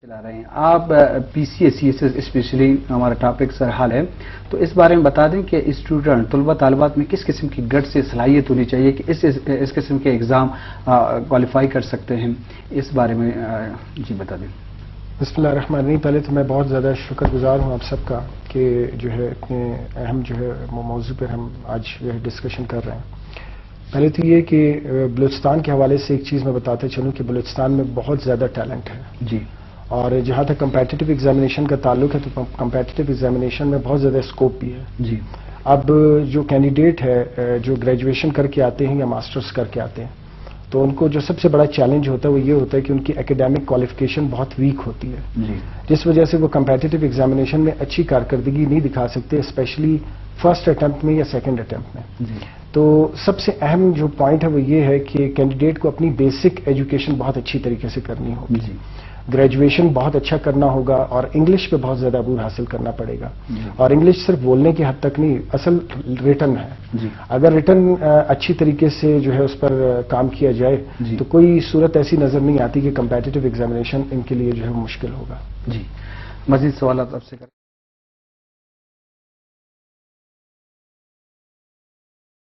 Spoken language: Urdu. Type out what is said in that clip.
چلا رہے ہیں آپ P C S C S especially ہمارا ٹاپک سر حال ہے، تو اس بارے میں بتا دیں کہ اسٹوڈنٹ طلبہ طالبات میں کس قسم کی گٹ سے صلاحیت ہونی چاہیے کہ اس قسم کے ایگزام کوالیفائی کر سکتے ہیں، اس بارے میں جی بتا دیں۔ بسم اللہ الرحمن الرحیم۔ پہلے تو میں بہت زیادہ شکر گزار ہوں آپ سب کا کہ جو ہے اتنے اہم جو ہے موضوع پر ہم آج جو ہے ڈسکشن کر رہے ہیں۔ پہلے تو یہ کہ بلوچستان کے حوالے سے ایک چیز میں بتاتے چلوں کہ بلوچستان میں بہت زیادہ ٹیلنٹ ہے جی، اور جہاں تک کمپیٹیٹو ایگزامینیشن کا تعلق ہے تو کمپیٹیٹو ایگزامینیشن میں بہت زیادہ اسکوپ بھی ہے۔ جی، اب جو کینڈیڈیٹ ہے جو گریجویشن کر کے آتے ہیں یا ماسٹرز کر کے آتے ہیں تو ان کو جو سب سے بڑا چیلنج ہوتا ہے وہ یہ ہوتا ہے کہ ان کی ایکیڈیمک کوالیفیکیشن بہت ویک ہوتی ہے، جی، جس وجہ سے وہ کمپیٹیٹو ایگزامینیشن میں اچھی کارکردگی نہیں دکھا سکتے، اسپیشلی فرسٹ اٹیمپٹ میں یا سیکنڈ اٹیمپٹ میں۔ جی، تو سب سے اہم جو پوائنٹ ہے وہ یہ ہے کہ کینڈیڈیٹ کو اپنی بیسک ایجوکیشن بہت اچھی طریقے سے کرنی ہوگی، جی، گریجویشن بہت اچھا کرنا ہوگا اور انگلش پہ بہت زیادہ عبور حاصل کرنا پڑے گا، جی، اور انگلش صرف بولنے کی حد تک نہیں، اصل ریٹن ہے۔ جی، اگر ریٹن اچھی طریقے سے جو ہے اس پر کام کیا جائے جی، تو کوئی صورت ایسی نظر نہیں آتی کہ کمپیٹیٹو ایگزامینیشن ان کے لیے جو ہے مشکل ہوگا۔ جی، مزید سوالات آپ سے